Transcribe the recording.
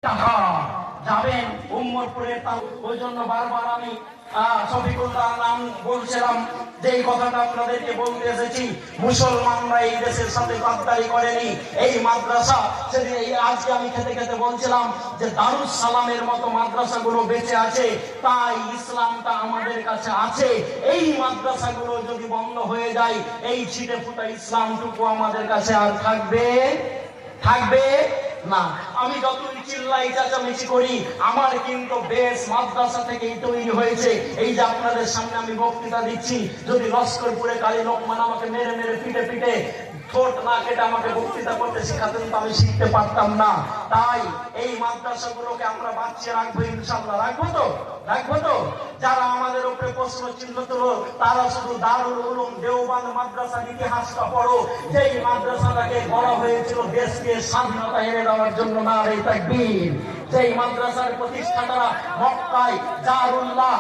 টাকা যাবেন উম্মরপুরের। ওই জন্য বারবার আমি শফিকুল্লাহ নাম বলছিলাম, যে কথাটা আপনাদেরকে বলতে এসেছি, মুসলমানরা এই দেশের সাথে গাদ্দারি করেনি। এই মাদ্রাসা আজকে আমি খেতে খেতে বলছিলাম যে দারুস সালামের মতো মাদ্রাসাগুলো বেঁচে আছে, তাই ইসলামটা আমাদের কাছে আছে। এই মাদ্রাসাগুলো যদি বন্ধ হয়ে যায়, এই ছিটে ফুটা ইসলামটুকু আমাদের কাছে আর থাকবে না। আমি যতই চিল্লাই চেঁচামেচি করি, আমার কিন্তু বেশ মাদ্রাসা থেকেই তৈরি হয়েছে। এই যে আপনাদের সামনে আমি বক্তৃতা দিচ্ছি, যদি লস্করপুরে কালী লোকমান আমাকে মেরে মেরে পিটে ঠোঁট না কেটে আমাকে বক্তৃতা করতে শেখাতেন, তো আমি শিখতে পারতাম না। তাই এই মাদ্রাসাগুলোকে আমরা বাঁচিয়ে রাখবো, ইনশাআল্লাহ। রাখবো তো যারা আমাদের উপরে প্রশ্ন চিহ্ন তুলো, তারা শুধু দারুল উলুম দেওবন্দ মাদ্রাসার ইতিহাসটা পড়ো, যেই মাদ্রাসাটাকে গড়া হয়েছিল দেশকে স্বাধীনতা এনে দেওয়ার জন্য। নারে তাকবীর। যেই মাদ্রাসার প্রতিষ্ঠাতারা মক্কায় জারুল্লাহ